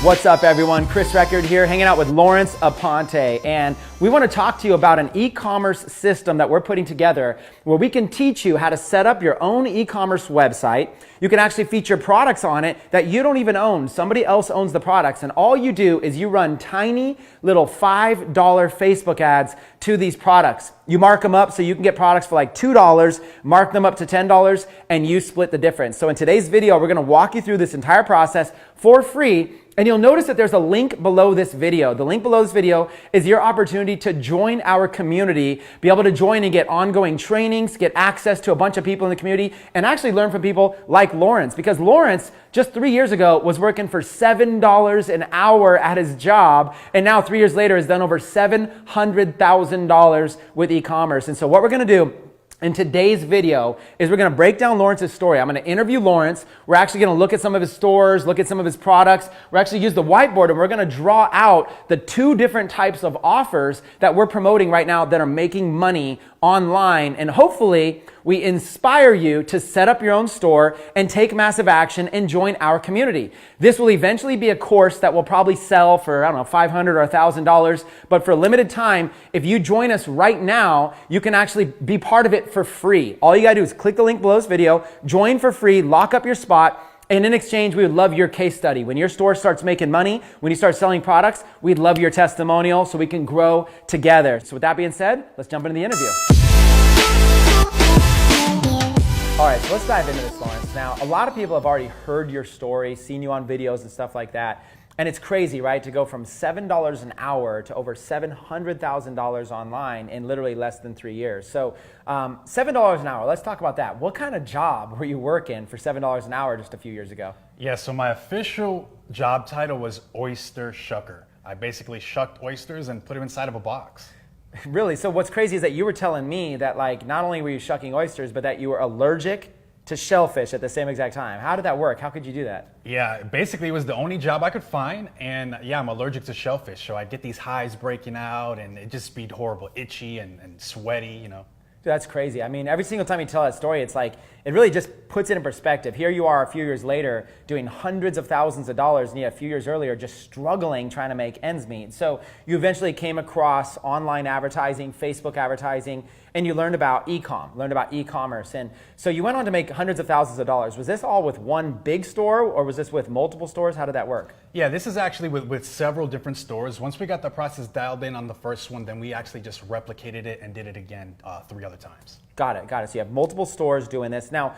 What's up, everyone? Chris Record here, hanging out with Lawrence Aponte, and we want to talk to you about an e-commerce system that we're putting together where we can teach you how to set up your own e-commerce website. You can actually feature products on it that you don't even own. Somebody else owns the products, and all you do is you run tiny little $5 Facebook ads to these products. You mark them up so you can get products for like $2, mark them up to $10, and you split the difference. So in today's video, we're going to walk you through this entire process for free. And you'll notice that there's a link below this video. The link below this video is your opportunity to join our community, be able to join and get ongoing trainings, get access to a bunch of people in the community, and actually learn from people like Lawrence. Because Lawrence, just 3 years ago, was working for $7 an hour at his job, and now 3 years later has done over $700,000 with e-commerce. And so what we're gonna do in today's video is we're gonna break down Lawrence's story. I'm gonna interview Lawrence. We're actually gonna look at some of his stores, look at some of his products. We're actually use the whiteboard and we're gonna draw out the two different types of offers that we're promoting right now that are making money online. And hopefully we inspire you to set up your own store and take massive action and join our community. This will eventually be a course that will probably sell for, I don't know, $500 or $1,000. But for a limited time, if you join us right now, you can actually be part of it for free. All you gotta do is click the link below this video, join for free, lock up your spot, and in exchange, we would love your case study. When your store starts making money, when you start selling products, we'd love your testimonial so we can grow together. So with that being said, let's jump into the interview. All right, so let's dive into this, Lawrence. Now, a lot of people have already heard your story, seen you on videos and stuff like that. And it's crazy, right, to go from $7 an hour to over $700,000 online in literally less than 3 years. So $7 an hour, let's talk about that. What kind of job were you working for $7 an hour just a few years ago? Yeah, so my official job title was oyster shucker. I basically shucked oysters and put them inside of a box. Really? So what's crazy is that you were telling me that like not only were you shucking oysters, but that you were allergic to shellfish at the same exact time. How did that work? How could you do that? Yeah, basically it was the only job I could find, and yeah, I'm allergic to shellfish, so I'd get these hives breaking out and it'd just be horrible, itchy and sweaty, you know. Dude, that's crazy. I mean, every single time you tell that story, it's like, it really just puts it in perspective. Here you are a few years later doing hundreds of thousands of dollars, and yet a few years earlier just struggling trying to make ends meet. So you eventually came across online advertising, Facebook advertising, and you learned about ECOM, learned about e-commerce. And so you went on to make hundreds of thousands of dollars. Was this all with one big store, or was this with multiple stores? How did that work? Yeah, this is actually with several different stores. Once we got the process dialed in on the first one, then we actually just replicated it and did it again 3 other times. Got it, got it. So you have multiple stores doing this. Now,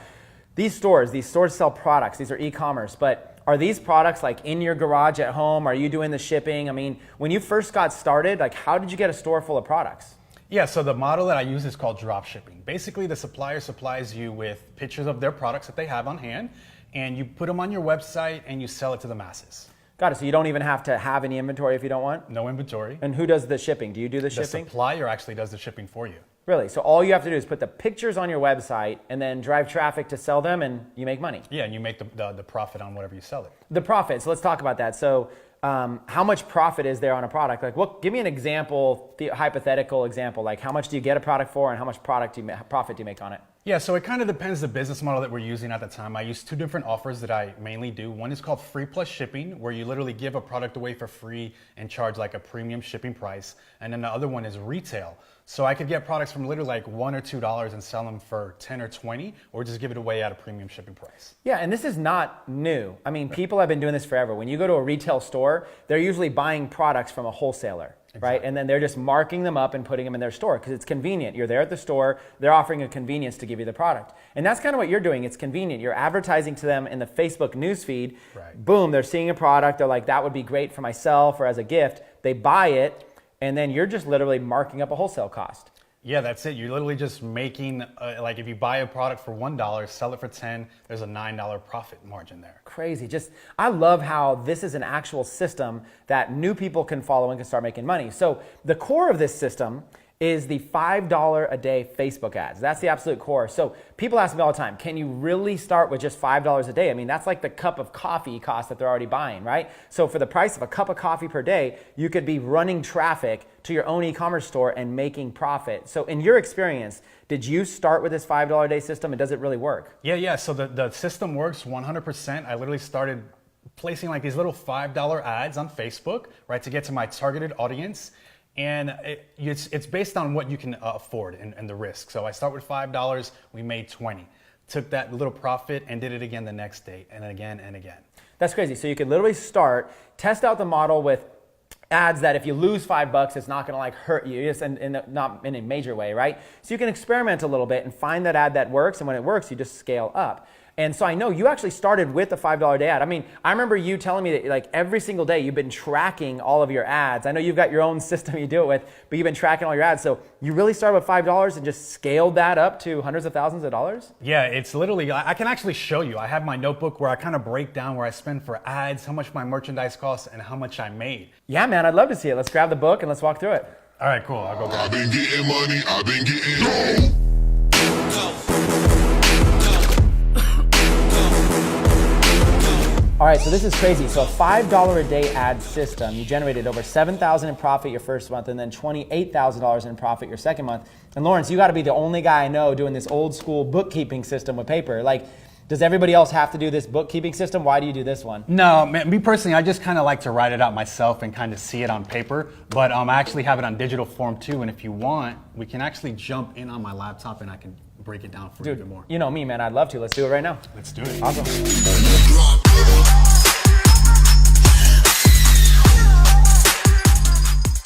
these stores sell products. These are e-commerce, but are these products like in your garage at home? Are you doing the shipping? I mean, when you first got started, like how did you get a store full of products? Yeah, so the model that I use is called drop shipping. Basically, the supplier supplies you with pictures of their products that they have on hand, and you put them on your website and you sell it to the masses. Got it. So you don't even have to have any inventory if you don't want? No inventory. And who does the shipping? Do you do the shipping? The supplier actually does the shipping for you. Really? So all you have to do is put the pictures on your website and then drive traffic to sell them, and you make money. Yeah, and you make the profit on whatever you sell it. The profit. So let's talk about that. So how much profit is there on a product? Like, give me an example, the hypothetical example. Like, how much do you get a product for, and how much profit do you make on it? Yeah, so it kind of depends the business model that we're using at the time. I use 2 different offers that I mainly do. One is called Free+Shipping, where you literally give a product away for free and charge like a premium shipping price. And then the other one is retail. So I could get products from literally like $1 or $2 and sell them for 10 or 20, or just give it away at a premium shipping price. Yeah, and this is not new. I mean, people have been doing this forever. When you go to a retail store, they're usually buying products from a wholesaler. Exactly. Right? And then they're just marking them up and putting them in their store because it's convenient. You're there at the store, they're offering a convenience to give you the product. And that's kind of what you're doing. It's convenient. You're advertising to them in the Facebook newsfeed. Right. Boom, they're seeing a product. They're like, that would be great for myself or as a gift. They buy it, and then you're just literally marking up a wholesale cost. Yeah, that's it. You're literally just making, like if you buy a product for $1, sell it for 10, there's a $9 profit margin there. Crazy. I love how this is an actual system that new people can follow and can start making money. So the core of this system is the $5 a day Facebook ads. That's the absolute core. So people ask me all the time, can you really start with just $5 a day? I mean, that's like the cup of coffee cost that they're already buying, right? So for the price of a cup of coffee per day, you could be running traffic to your own e-commerce store and making profit. So in your experience, did you start with this $5 a day system, and does it really work? Yeah. So the system works 100%. I literally started placing like these little $5 ads on Facebook, right, to get to my targeted audience. And it's based on what you can afford and the risk. So I start with $5, we made 20. Took that little profit and did it again the next day, and again and again. That's crazy. So you could literally start, test out the model with ads that if you lose $5, it's not going to like hurt you, just not in a major way, right? So you can experiment a little bit and find that ad that works, and when it works, you just scale up. And so I know you actually started with a $5 a day ad. I mean, I remember you telling me that like every single day you've been tracking all of your ads. I know you've got your own system you do it with, but you've been tracking all your ads. So you really started with $5 and just scaled that up to hundreds of thousands of dollars? Yeah, it's literally, I can actually show you. I have my notebook where I kind of break down where I spend for ads, how much my merchandise costs, and how much I made. Yeah, man, I'd love to see it. Let's grab the book and let's walk through it. All right, cool. I'll go grab it. I've been getting money, I've been getting dough. All right, so this is crazy. So a $5 a day ad system, you generated over $7,000 in profit your first month and then $28,000 in profit your second month. And Lawrence, you got to be the only guy I know doing this old school bookkeeping system with paper. Like, does everybody else have to do this bookkeeping system? Why do you do this one? No, man, me personally, I just kind of like to write it out myself and kind of see it on paper. But I actually have it on digital form too. And if you want, we can actually jump in on my laptop and I can break it down for you a bit more. You know me, man. I'd love to. Let's do it right now. Let's do it. Awesome.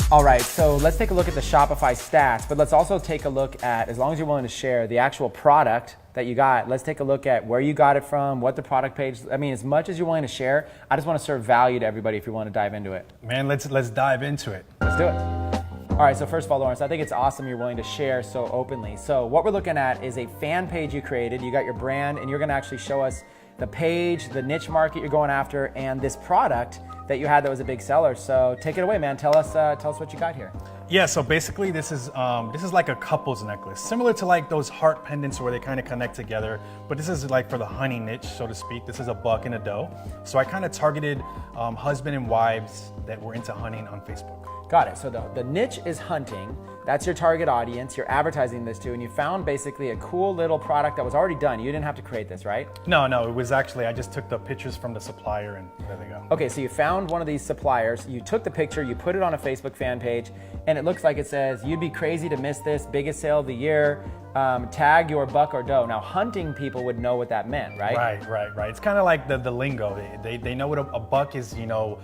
All right, so let's take a look at the Shopify stats, but let's also take a look at, as long as you're willing to share, the actual product that you got. Let's take a look at where you got it from, what the product page, I mean, as much as you're willing to share, I just want to serve value to everybody if you want to dive into it. Man, let's dive into it. Let's do it. All right, so first of all, Lawrence, I think it's awesome you're willing to share so openly. So what we're looking at is a fan page you created. You got your brand, and you're going to actually show us the page, the niche market you're going after, and this product that you had that was a big seller. So take it away, man. Tell us what you got here. Yeah, so basically this is like a couple's necklace, similar to like those heart pendants where they kind of connect together, but this is like for the honey niche, so to speak. This is a buck and a doe. So I kind of targeted husband and wives that were into hunting on Facebook. Got it. So the niche is hunting. That's your target audience. You're advertising this to, and you found basically a cool little product that was already done. You didn't have to create this, right? No, it was actually, I just took the pictures from the supplier and there they go. Okay, so you found one of these suppliers, you took the picture, you put it on a Facebook fan page, and it looks like it says, you'd be crazy to miss this, biggest sale of the year, tag your buck or doe. Now, hunting people would know what that meant, right? Right. It's kind of like the lingo. They know what a buck is, you know,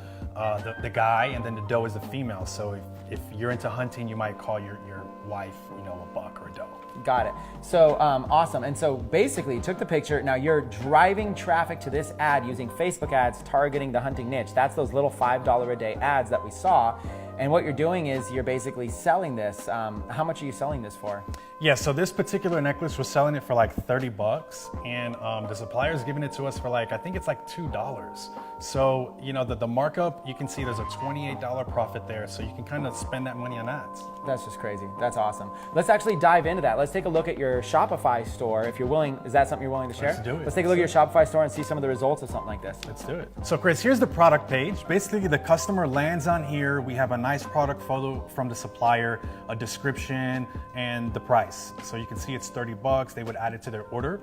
the guy, and then the doe is the female. So if you're into hunting, you might call your wife, you know, a buck or a doe. Got it. So awesome. And so basically you took the picture. Now you're driving traffic to this ad using Facebook ads targeting the hunting niche. That's those little $5 a day ads that we saw. And what you're doing is you're basically selling this. How much are you selling this for? Yeah, so this particular necklace, we're selling it for like $30, and the supplier's giving it to us for like, I think it's like $2. So, you know, the markup, you can see there's a $28 profit there, so you can kind of spend that money on ads. That's just crazy. That's awesome. Let's actually dive into that. Let's take a look at your Shopify store. If you're willing, is that something you're willing to share? Let's do it. Let's take a look at your Shopify store and see some of the results of something like this. Let's do it. So Chris, here's the product page. Basically, the customer lands on here. We have a nice product photo from the supplier, a description, and the price. So you can see it's $30. They would add it to their order.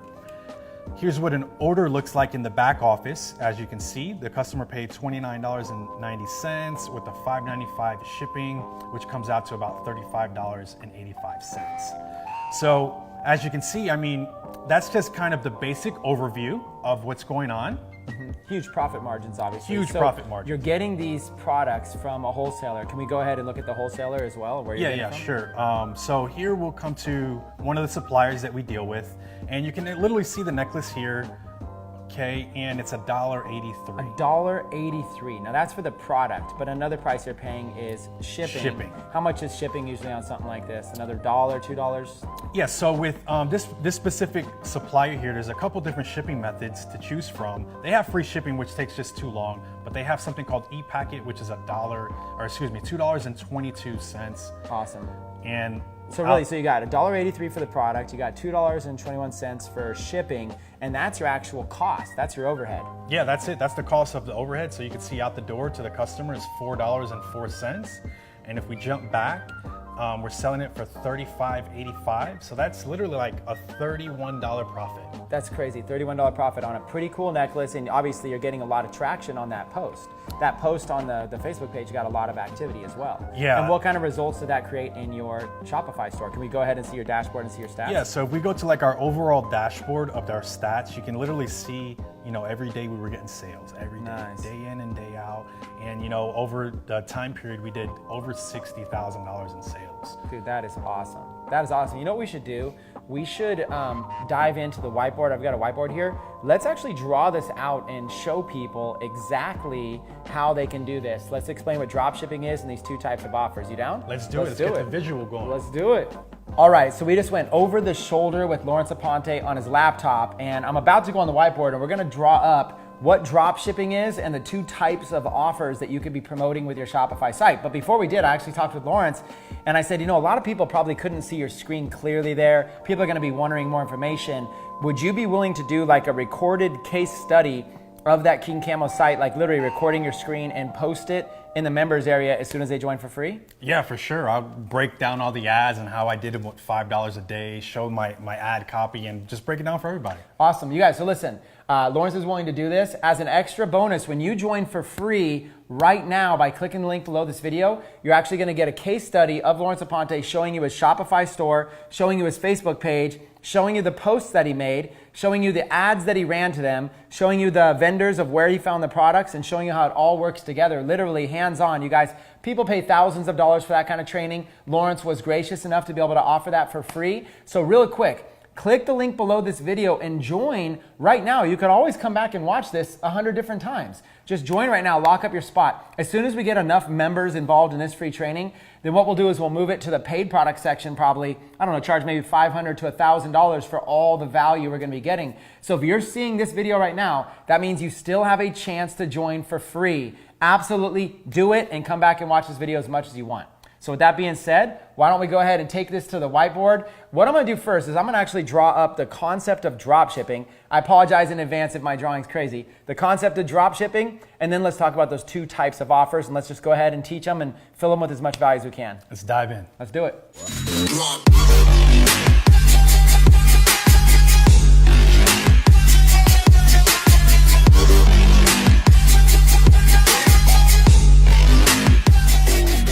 Here's what an order looks like in the back office. As you can see, the customer paid $29.90 with the $5.95 shipping, which comes out to about $35.85. So as you can see, I mean, that's just kind of the basic overview of what's going on. Mm-hmm. Huge profit margins, obviously. Huge profit margins. You're getting these products from a wholesaler. Can we go ahead and look at the wholesaler as well? Where you're getting from? Sure. So here we'll come to one of the suppliers that we deal with, and you can literally see the necklace here. Okay, and it's $1.83. $1.83. Now that's for the product, but another price you're paying is shipping. How much is shipping usually on something like this? Another $1, $2? Yeah, so with this specific supplier here, there's a couple different shipping methods to choose from. They have free shipping, which takes just too long, but they have something called e-packet, which is $2.22. Awesome. And so really, so you got $1.83 for the product, you got $2.21 for shipping, and that's your actual cost. That's your overhead. Yeah, that's it. That's the cost of the overhead. So you can see out the door to the customer is $4.04. And if we jump back, We're selling it for $35.85. So that's literally like a $31 profit. That's crazy, $31 profit on a pretty cool necklace, and obviously you're getting a lot of traction on that post. That post on the Facebook page got a lot of activity as well. Yeah. And what kind of results did that create in your Shopify store? Can we go ahead and see your dashboard and see your stats? Yeah, so if we go to like our overall dashboard of our stats, you can literally see, every day we were getting sales, every day, Nice. day in and day out. And, over the time period, we did over $60,000 in sales. Dude, that is awesome. That is awesome. You know what we should do? We should dive into the whiteboard. I've got a whiteboard here. Let's actually draw this out and show people exactly how they can do this. Let's explain what dropshipping is and these two types of offers. You down? Let's do it. Let's get the visual going. Let's do it. All right, so we just went over the shoulder with Lawrence Aponte on his laptop, and I'm about to go on the whiteboard, and we're gonna draw up what dropshipping is and the two types of offers that you could be promoting with your Shopify site. But before we did, I actually talked with Lawrence, and I said, a lot of people probably couldn't see your screen clearly there. People are gonna be wondering more information. Would you be willing to do like a recorded case study of that King Camo site, like literally recording your screen and post it in the members area as soon as they join for free? Yeah, for sure. I'll break down all the ads and how I did them with $5 a day, show my ad copy, and just break it down for everybody. Awesome. You guys, so listen, Lawrence is willing to do this. As an extra bonus, when you join for free right now by clicking the link below this video, you're actually going to get a case study of Lawrence Aponte showing you his Shopify store, showing you his Facebook page, showing you the posts that he made, showing you the ads that he ran to them, showing you the vendors of where he found the products, and showing you how it all works together, literally hands-on. You guys, people pay thousands of dollars for that kind of training. Lawrence was gracious enough to be able to offer that for free. So real quick, click the link below this video and join right now. You can always come back and watch this 100 different times. Just join right now, lock up your spot. As soon as we get enough members involved in this free training, then what we'll do is we'll move it to the paid product section, probably, charge maybe $500 to $1,000 for all the value we're gonna be getting. So if you're seeing this video right now, that means you still have a chance to join for free. Absolutely do it and come back and watch this video as much as you want. So with that being said, why don't we go ahead and take this to the whiteboard? What I'm gonna do first is I'm gonna actually draw up the concept of drop shipping. I apologize in advance if my drawing's crazy. The concept of drop shipping, and then let's talk about those two types of offers, and let's just go ahead and teach them and fill them with as much value as we can. Let's dive in. Let's do it.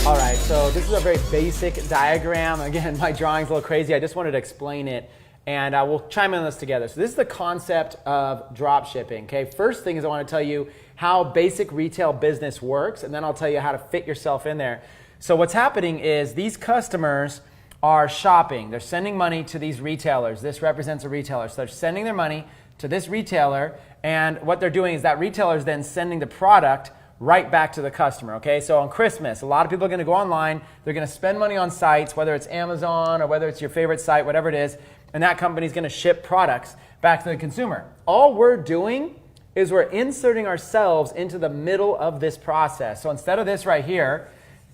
All right, so this is a very basic diagram. Again, my drawing's a little crazy. I just wanted to explain it, and we'll chime in on this together. So this is the concept of drop shipping, okay? First thing is I want to tell you how basic retail business works, and then I'll tell you how to fit yourself in there. So what's happening is these customers are shopping. They're sending money to these retailers. This represents a retailer. So they're sending their money to this retailer, and what they're doing is that retailer is then sending the product right back to the customer, okay? So on Christmas, a lot of people are gonna go online, they're gonna spend money on sites, whether it's Amazon or whether it's your favorite site, whatever it is, and that company's gonna ship products back to the consumer. All we're doing is we're inserting ourselves into the middle of this process. So instead of this right here,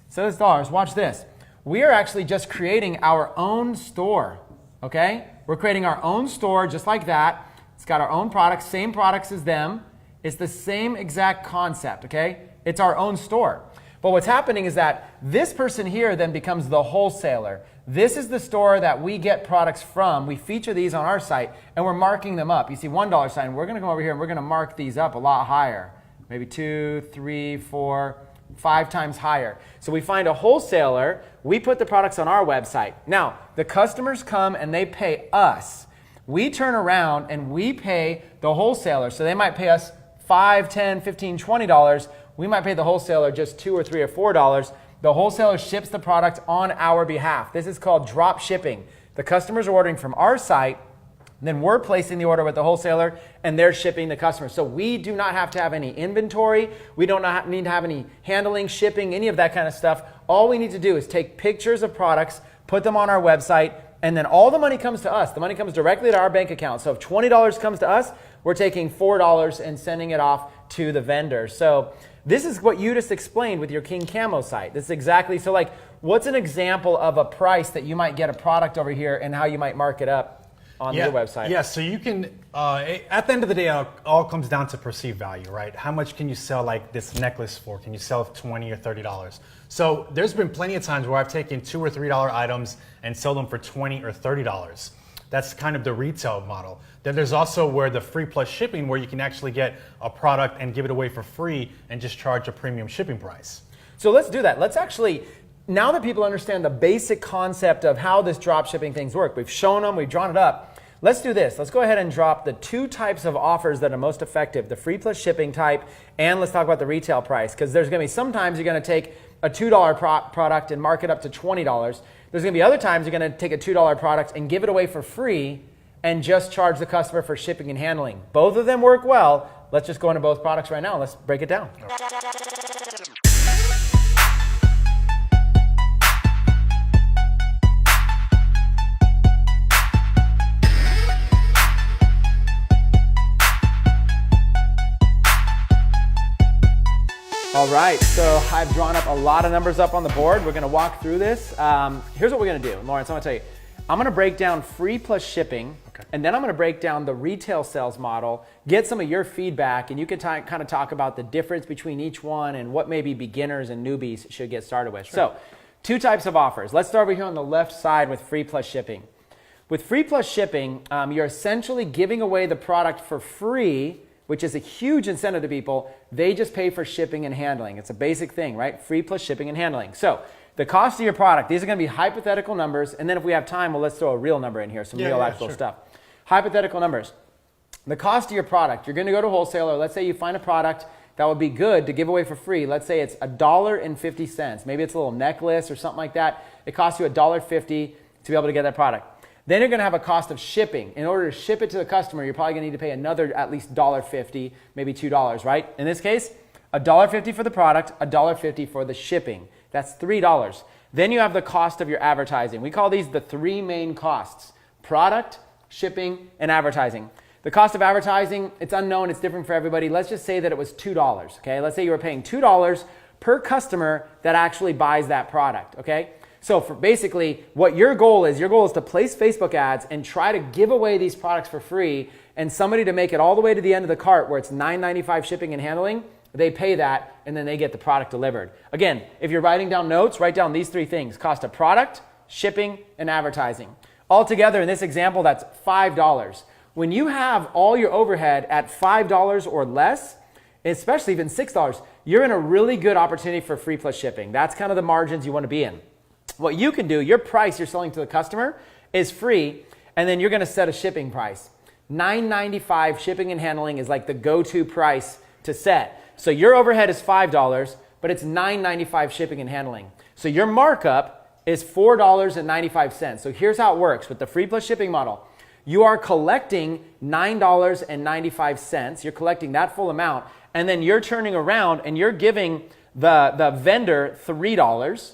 instead of this dollars, watch this. We are actually just creating our own store, okay? We're creating our own store just like that. It's got our own products, same products as them. It's the same exact concept, okay? It's our own store. But what's happening is that this person here then becomes the wholesaler. This is the store that we get products from. We feature these on our site, and we're marking them up. You see $1 sign. We're gonna come over here and we're gonna mark these up a lot higher. Maybe 2, 3, 4, 5 times higher. So we find a wholesaler, we put the products on our website. Now, the customers come and they pay us. We turn around and we pay the wholesaler. So they might pay us $5, $10, $15, $20. We might pay the wholesaler just $2 or $3 or $4. The wholesaler ships the product on our behalf. This is called drop shipping. The customers are ordering from our site, then we're placing the order with the wholesaler, and they're shipping the customer. So we do not have to have any inventory. We don't need to have any handling, shipping, any of that kind of stuff. All we need to do is take pictures of products, put them on our website, and then all the money comes to us. The money comes directly to our bank account. So if $20 comes to us, we're taking $4 and sending it off to the vendor. So this is what you just explained with your King Camo site. This is exactly, so like, what's an example of a price that you might get a product over here and how you might mark it up? on your website. Yeah, so you can, at the end of the day, it all comes down to perceived value, right? How much can you sell like this necklace for? Can you sell it for $20 or $30? So there's been plenty of times where I've taken $2 or $3 items and sold them for $20 or $30. That's kind of the retail model. Then there's also where the free plus shipping, where you can actually get a product and give it away for free and just charge a premium shipping price. So let's do that. Let's actually, now that people understand the basic concept of how this drop shipping things work, we've shown them, we've drawn it up. Let's do this. Let's go ahead and drop the 2 types of offers that are most effective, the free plus shipping type, and let's talk about the retail price, because there's going to be sometimes you're going to take a $2 product and mark it up to $20. There's going to be other times you're going to take a $2 product and give it away for free and just charge the customer for shipping and handling. Both of them work well. Let's just go into both products right now. Let's break it down. All right, so I've drawn up a lot of numbers up on the board. We're gonna walk through this. Here's what we're gonna do, Lawrence, I'm gonna tell you. I'm gonna break down free plus shipping, and then I'm gonna break down the retail sales model, get some of your feedback, and you can kind of talk about the difference between each one and what maybe beginners and newbies should get started with. Sure. So, 2 types of offers. Let's start over here on the left side with free plus shipping. With free plus shipping, you're essentially giving away the product for free, which is a huge incentive to people. They just pay for shipping and handling. It's a basic thing, right? Free plus shipping and handling. So the cost of your product, these are going to be hypothetical numbers. And then if we have time, well, let's throw a real number in here, some real actual stuff. Hypothetical numbers. The cost of your product, you're going to go to a wholesaler. Let's say you find a product that would be good to give away for free. Let's say it's $1.50. Maybe it's a little necklace or something like that. It costs you $1.50 to be able to get that product. Then you're going to have a cost of shipping. In order to ship it to the customer, you're probably going to need to pay another at least $1.50, maybe $2, right? In this case, $1.50 for the product, $1.50 for the shipping. That's $3. Then you have the cost of your advertising. We call these the 3 main costs: product, shipping, and advertising. The cost of advertising, it's unknown, it's different for everybody. Let's just say that it was $2, okay? Let's say you were paying $2 per customer that actually buys that product, okay? So for basically what your goal is to place Facebook ads and try to give away these products for free, and somebody to make it all the way to the end of the cart where it's $9.95 shipping and handling, they pay that and then they get the product delivered. Again, if you're writing down notes, write down these 3 things: cost of product, shipping, and advertising. Altogether in this example, that's $5. When you have all your overhead at $5 or less, especially even $6, you're in a really good opportunity for free plus shipping. That's kind of the margins you want to be in. What you can do, your price you're selling to the customer is free, and then you're going to set a shipping price. $9.95 shipping and handling is like the go-to price to set. So your overhead is $5, but it's $9.95 shipping and handling. So your markup is $4.95. So here's how it works with the free plus shipping model. You are collecting $9.95. You're collecting that full amount, and then you're turning around and you're giving the vendor $3.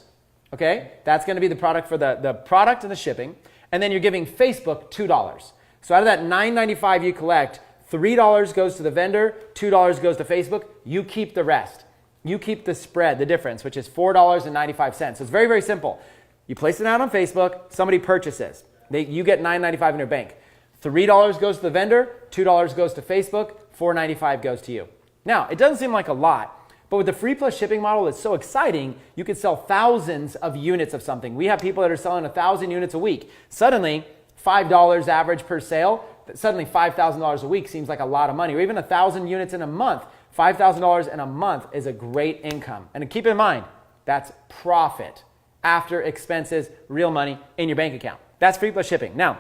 Okay, that's going to be the product for the product and the shipping. And then you're giving Facebook $2. So out of that $9.95 you collect, $3 goes to the vendor, $2 goes to Facebook. You keep the rest. You keep the spread, the difference, which is $4.95. So it's very, very simple. You place it out on Facebook, somebody purchases. You get $9.95 in your bank. $3 goes to the vendor, $2 goes to Facebook, $4.95 goes to you. Now, it doesn't seem like a lot, but with the free plus shipping model, it's so exciting. You could sell thousands of units of something. We have people that are selling 1,000 units a week. Suddenly, $5 average per sale, suddenly $5,000 a week seems like a lot of money. Or even 1,000 units in a month. $5,000 in a month is a great income. And keep in mind, that's profit after expenses, real money in your bank account. That's free plus shipping. Now,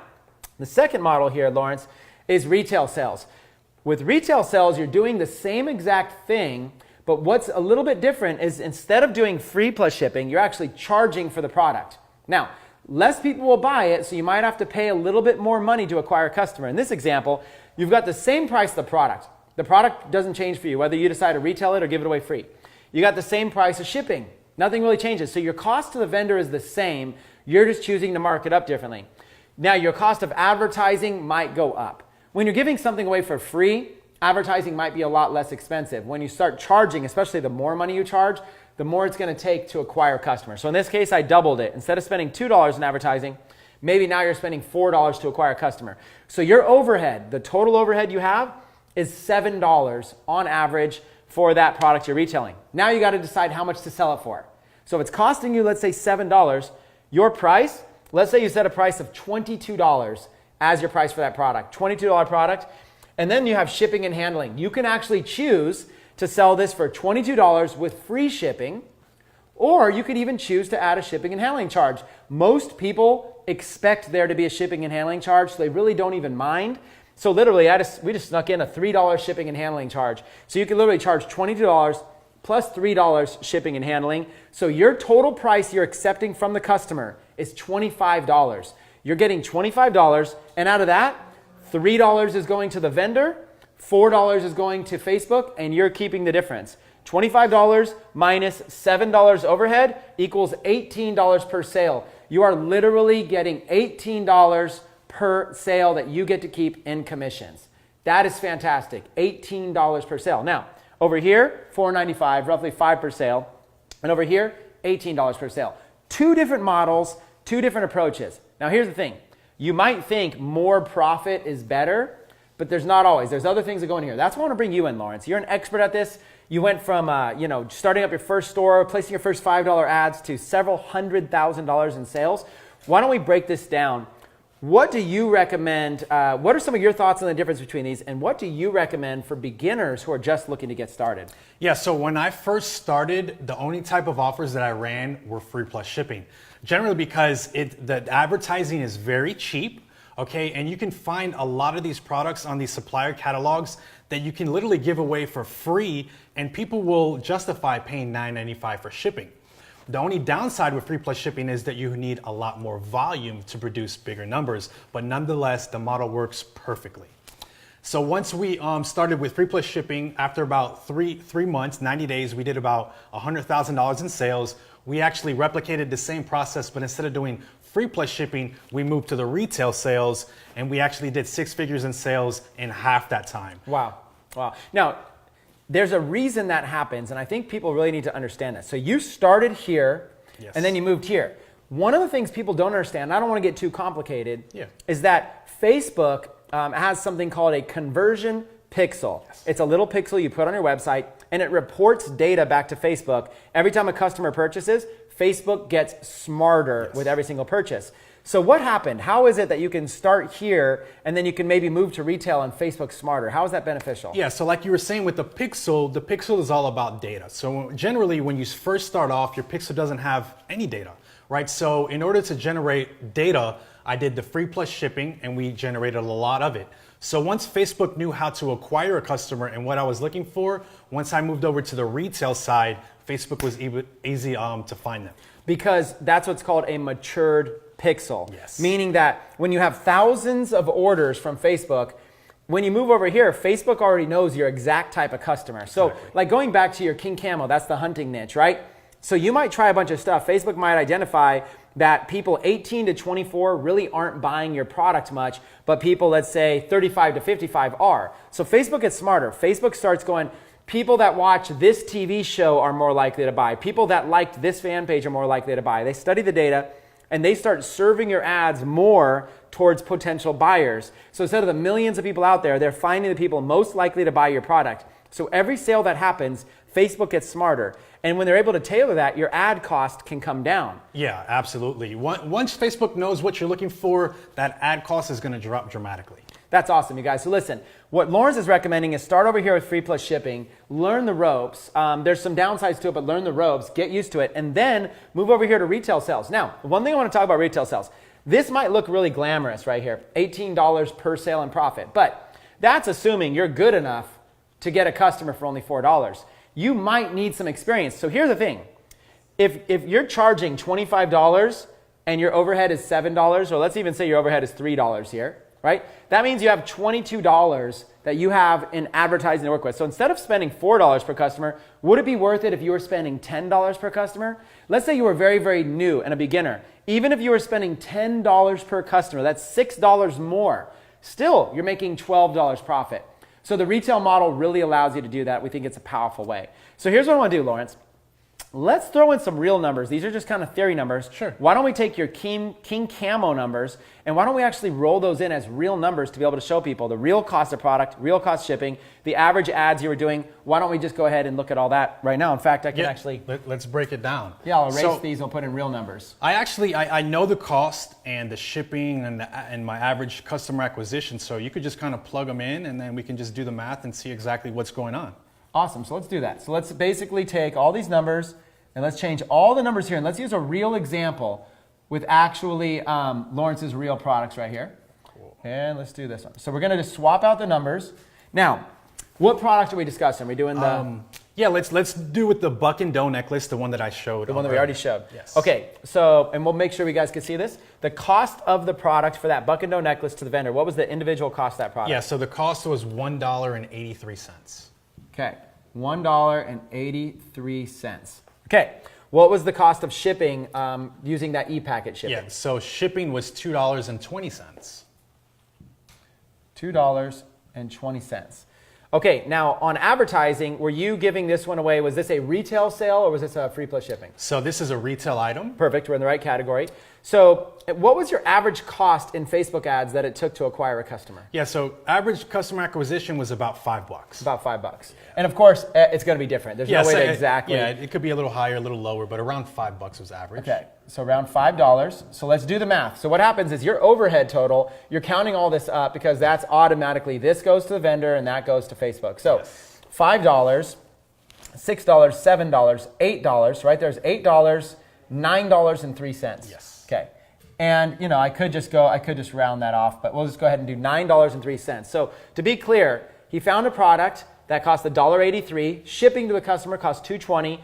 the second model here, Lawrence, is retail sales. With retail sales, you're doing the same exact thing, but what's a little bit different is instead of doing free plus shipping, you're actually charging for the product. Now, less people will buy it, so you might have to pay a little bit more money to acquire a customer. In this example, you've got the same price of the product. The product doesn't change for you, whether you decide to retail it or give it away free. You got the same price of shipping. Nothing really changes. So your cost to the vendor is the same. You're just choosing to mark it up differently. Now, your cost of advertising might go up. When you're giving something away for free, advertising might be a lot less expensive. When you start charging, especially the more money you charge, the more it's going to take to acquire customers. So in this case, I doubled it. Instead of spending $2 in advertising, Maybe now you're spending $4 to acquire a customer. So your overhead, the total overhead you have, is $7 on average for that product you're retailing. Now you got to decide how much to sell it for. So if it's costing you, let's say $7, your price, let's say you set a price of $22 as your price for that product, $22 product, and then you have shipping and handling. You can actually choose to sell this for $22 with free shipping, or you could even choose to add a shipping and handling charge. Most people expect there to be a shipping and handling charge, so they really don't even mind. So literally, we just snuck in a $3 shipping and handling charge. So you can literally charge $22 plus $3 shipping and handling. So your total price you're accepting from the customer is $25. You're getting $25, and out of that, $3 is going to the vendor, $4 is going to Facebook, and you're keeping the difference. $25 minus $7 overhead equals $18 per sale. You are literally getting $18 per sale that you get to keep in commissions. That is fantastic. $18 per sale. Now, over here, $4.95, roughly $5 per sale. And over here, $18 per sale. Two different models, two different approaches. Now, here's the thing. You might think more profit is better, but there's not always. There's other things that go in here. That's why I want to bring you in, Lawrence. You're an expert at this. You went from starting up your first store, placing your first $5 ads to several $100,000 in sales. Why don't we break this down? What do you recommend? What are some of your thoughts on the difference between these? And what do you recommend for beginners who are just looking to get started? Yeah, so when I first started, the only type of offers that I ran were free plus shipping. Generally because the advertising is very cheap, okay? And you can find a lot of these products on these supplier catalogs that you can literally give away for free, and people will justify paying $9.95 for shipping. The only downside with free plus shipping is that you need a lot more volume to produce bigger numbers, but nonetheless, the model works perfectly. So once we started with free plus shipping, after about three months, 90 days, we did about $100,000 in sales. We actually replicated the same process, but instead of doing free plus shipping, we moved to the retail sales, and we actually did 6 figures in sales in half that time. Wow. Now, there's a reason that happens, and I think people really need to understand this. So you started here, Yes. and then you moved here. One of the things people don't understand, and I don't want to get too complicated, Yeah. is that Facebook has something called a conversion pixel. Yes. It's a little pixel you put on your website, and it reports data back to Facebook. Every time a customer purchases, Facebook gets smarter Yes. with every single purchase. So what happened? How is it that you can start here and then you can maybe move to retail and Facebook smarter? How is that beneficial? Yeah, so like you were saying with the pixel is all about data. So generally when you first start off, your pixel doesn't have any data, right? So in order to generate data, I did the free plus shipping and we generated a lot of it. So once Facebook knew how to acquire a customer and what I was looking for, once I moved over to the retail side, Facebook was easy to find them. Because that's what's called a matured pixel. Yes. Meaning that when you have thousands of orders from Facebook, when you move over here, Facebook already knows your exact type of customer. So Exactly. like going back to your king camo, that's the hunting niche, right? So you might try a bunch of stuff. Facebook might identify that people 18 to 24 really aren't buying your product much, but people, let's say 35 to 55 are. So Facebook gets smarter. Facebook starts going, people that watch this TV show are more likely to buy. People that liked this fan page are more likely to buy. They study the data and they start serving your ads more towards potential buyers. So instead of the millions of people out there, they're finding the people most likely to buy your product. So every sale that happens, Facebook gets smarter. And when they're able to tailor that, your ad cost can come down. Yeah, absolutely. Once Facebook knows what you're looking for, that ad cost is going to drop dramatically. That's awesome, you guys. So listen, what Lawrence is recommending is start over here with free plus shipping, learn the ropes. There's some downsides to it, but learn the ropes, get used to it, and then move over here to retail sales. Now, one thing I want to talk about retail sales. This might look really glamorous right here, $18 per sale in profit, but that's assuming you're good enough to get a customer for only $4. You might need some experience. So here's the thing. If you're charging $25 and your overhead is $7, or let's even say your overhead is $3 here, right? That means you have $22 that you have in advertising to work with. So instead of spending $4 per customer, would it be worth it if you were spending $10 per customer? Let's say you were very, very new and a beginner. Even if you were spending $10 per customer, that's $6 more. Still, you're making $12 profit. So the retail model really allows you to do that. We think it's a powerful way. So here's what I want to do, Lawrence. let's throw in some real numbers. These are just kind of theory numbers. Sure. Why don't we take your King Camo numbers, and why don't we actually roll those in as real numbers to be able to show people the real cost of product, real cost shipping, the average ads you were doing. Why don't we just go ahead and look at all that right now? In fact, I can actually... Let's break it down. Yeah, I'll erase these. I'll put in real numbers. I know the cost and the shipping and my average customer acquisition, so you could just kind of plug them in, and then we can just do the math and see exactly what's going on. Awesome, so let's do that. So let's basically take all these numbers and let's change all the numbers here, and let's use a real example with actually Lawrence's real products right here. Cool. And let's do this one. So we're gonna just swap out the numbers. Now, what product are we discussing? Are we doing the... Yeah, let's do with the buck and doe necklace, the one that I showed. The one that we already showed. Yes. Okay, so, and we'll make sure you guys can see this. The cost of the product for that buck and doe necklace to the vendor, what was the individual cost of that product? Yeah, so the cost was $1.83. Okay, $1.83. Okay, what was the cost of shipping using that e-packet shipping? Yeah, so shipping was $2.20. $2.20. Okay, now on advertising, were you giving this one away? Was this a retail sale or was this a free plus shipping? So this is a retail item. Perfect, we're in the right category. So what was your average cost in Facebook ads that it took to acquire a customer? Yeah, so average customer acquisition was about $5. About $5. Yeah. And of course, it's going to be different. There's no way to exactly... Yeah, it could be a little higher, a little lower, but around $5 was average. Okay, so around $5. So let's do the math. So what happens is your overhead total, you're counting all this up because that's automatically, this goes to the vendor and that goes to Facebook. So yes. $5, $6, $7, $8, right? There's $8, $9.03. Yes. Okay. And you know, I could just round that off, but we'll just go ahead and do $9.03. So to be clear, he found a product that cost $1.83. Shipping to the customer cost $2.20.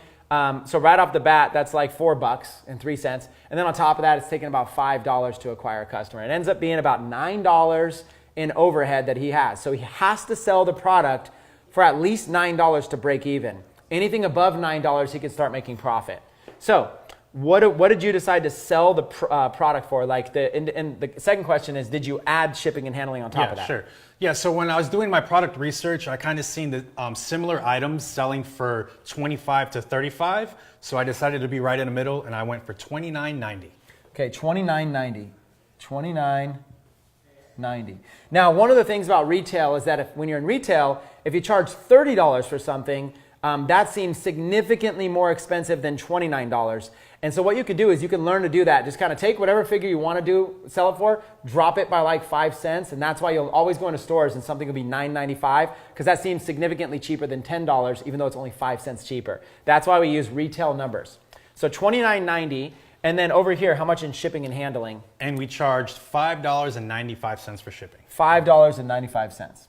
So right off the bat, that's like $4.03. And then on top of that, it's taking about $5 to acquire a customer. It ends up being about $9 in overhead that he has. So he has to sell the product for at least $9 to break even. Anything above $9, he can start making profit. So what did you decide to sell the product for? Like and the second question is, did you add shipping and handling on top of that? Yeah, sure. Yeah, so when I was doing my product research, I kind of seen the similar items selling for $25 to $35. So I decided to be right in the middle, and I went for $29.90. Okay, $29.90. $29.90. Now, one of the things about retail is that when you're in retail, if you charge $30 for something, that seems significantly more expensive than $29. And so what you could do is you can learn to do that. Just kind of take whatever figure you want to sell it for, drop it by like 5 cents, and that's why you'll always go into stores and something will be $9.95 because that seems significantly cheaper than $10, even though it's only 5 cents cheaper. That's why we use retail numbers. So $29.90, and then over here, how much in shipping and handling? And we charged $5.95 for shipping. $5.95.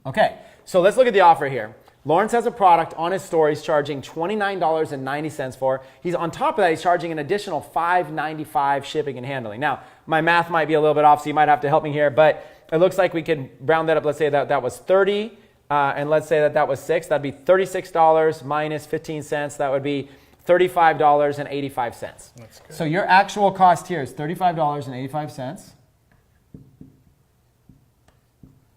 Okay, so let's look at the offer here. Lawrence has a product on his store he's charging $29.90 for. He's on top of that, he's charging an additional $5.95 shipping and handling. Now, my math might be a little bit off, so you might have to help me here, but it looks like we could round that up. Let's say that was 30, and let's say that was 6. That'd be $36 minus 15 cents. That would be $35.85. That's good. So your actual cost here is $35.85.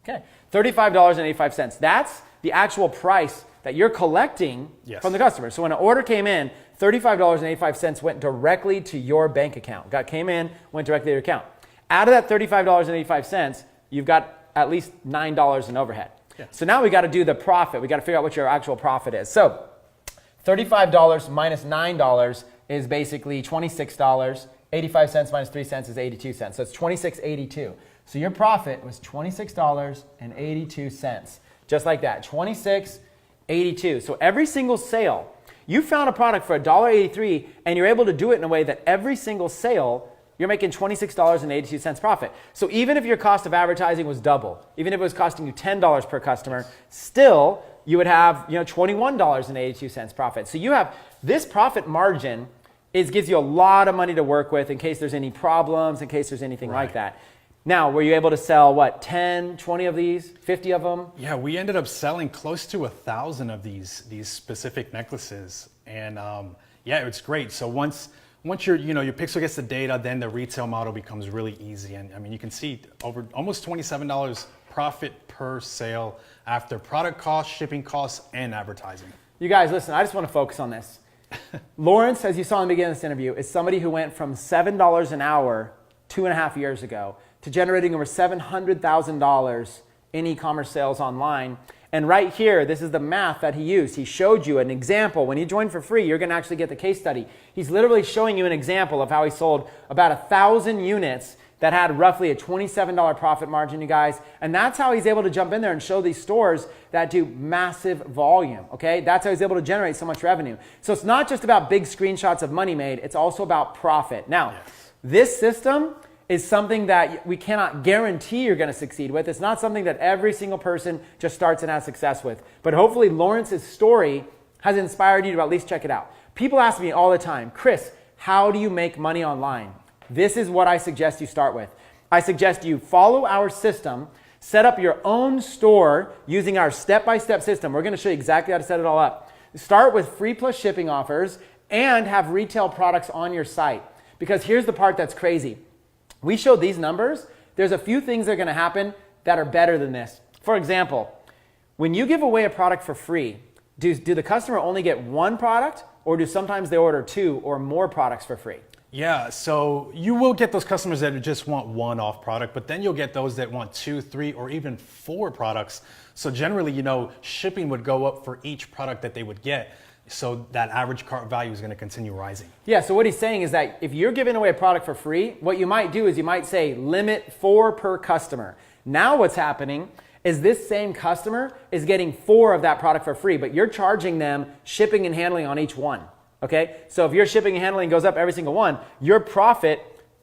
Okay, $35.85. That's the actual price that you're collecting from the customer. So when an order came in, $35.85 went directly to your bank account. Came in, went directly to your account. Out of that $35.85, you've got at least $9 in overhead. Yeah. So now we got to do the profit. We got to figure out what your actual profit is. So $35 minus $9 is basically $26. 85 cents minus 3 cents is 82 cents. So it's $26.82. So your profit was $26.82. Just like that, $26.82. So every single sale, you found a product for $1.83 and you're able to do it in a way that every single sale, you're making $26.82 profit. So even if your cost of advertising was double, even if it was costing you $10 per customer, still you would have $21.82 profit. So you have this profit margin gives you a lot of money to work with in case there's any problems, in case there's anything like that. Now, were you able to sell, 10, 20 of these, 50 of them? Yeah, we ended up selling close to 1,000 of these specific necklaces. And yeah, it's great. So once your pixel gets the data, then the retail model becomes really easy. And I mean, you can see over almost $27 profit per sale after product costs, shipping costs, and advertising. You guys, listen, I just want to focus on this. Lawrence, as you saw in the beginning of this interview, is somebody who went from $7 an hour 2.5 years ago to generating over $700,000 in e-commerce sales online. And right here, this is the math that he used. He showed you an example. When you join for free, you're going to actually get the case study. He's literally showing you an example of how he sold about 1,000 units that had roughly a $27 profit margin, you guys. And that's how he's able to jump in there and show these stores that do massive volume, okay? That's how he's able to generate so much revenue. So it's not just about big screenshots of money made, it's also about profit. Now, this system is something that we cannot guarantee you're gonna succeed with. It's not something that every single person just starts and has success with. But hopefully Lawrence's story has inspired you to at least check it out. People ask me all the time, Chris, how do you make money online? This is what I suggest you start with. I suggest you follow our system, set up your own store using our step-by-step system. We're going to show you exactly how to set it all up. Start with free+shipping offers and have retail products on your site. Because here's the part that's crazy. We showed these numbers. There's a few things that are going to happen that are better than this. For example, when you give away a product for free, do the customer only get one product, or do sometimes they order 2 or more products for free? Yeah, so you will get those customers that just want one-off product, but then you'll get those that want 2, 3, or even 4 products. So generally, shipping would go up for each product that they would get. So that average cart value is going to continue rising. Yeah, so what he's saying is that if you're giving away a product for free, what you might do is you might say limit 4 per customer. Now what's happening is this same customer is getting 4 of that product for free, but you're charging them shipping and handling on each one. Okay, so if your shipping and handling goes up every single one, your profit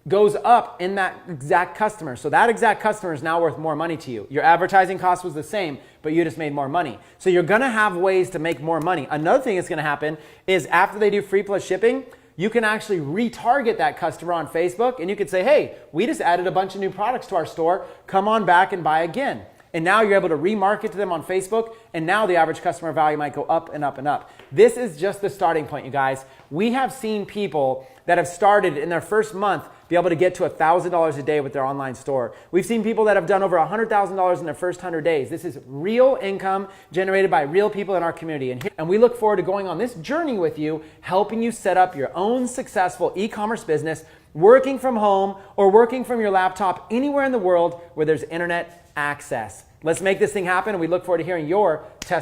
goes up in that exact customer. So that exact customer is now worth more money to you. Your advertising cost was the same, but you just made more money. So you're gonna have ways to make more money. Another thing that's gonna happen is after they do free+shipping, you can actually retarget that customer on Facebook and you could say, hey, we just added a bunch of new products to our store. Come on back and buy again. And now you're able to remarket to them on Facebook, and now the average customer value might go up and up and up. This is just the starting point, you guys. We have seen people that have started in their first month be able to get to $1,000 a day with their online store. We've seen people that have done over $100,000 in their first 100 days. This is real income generated by real people in our community. And we look forward to going on this journey with you, helping you set up your own successful e-commerce business, working from home or working from your laptop anywhere in the world where there's internet access. Let's make this thing happen, and we look forward to hearing your testimony.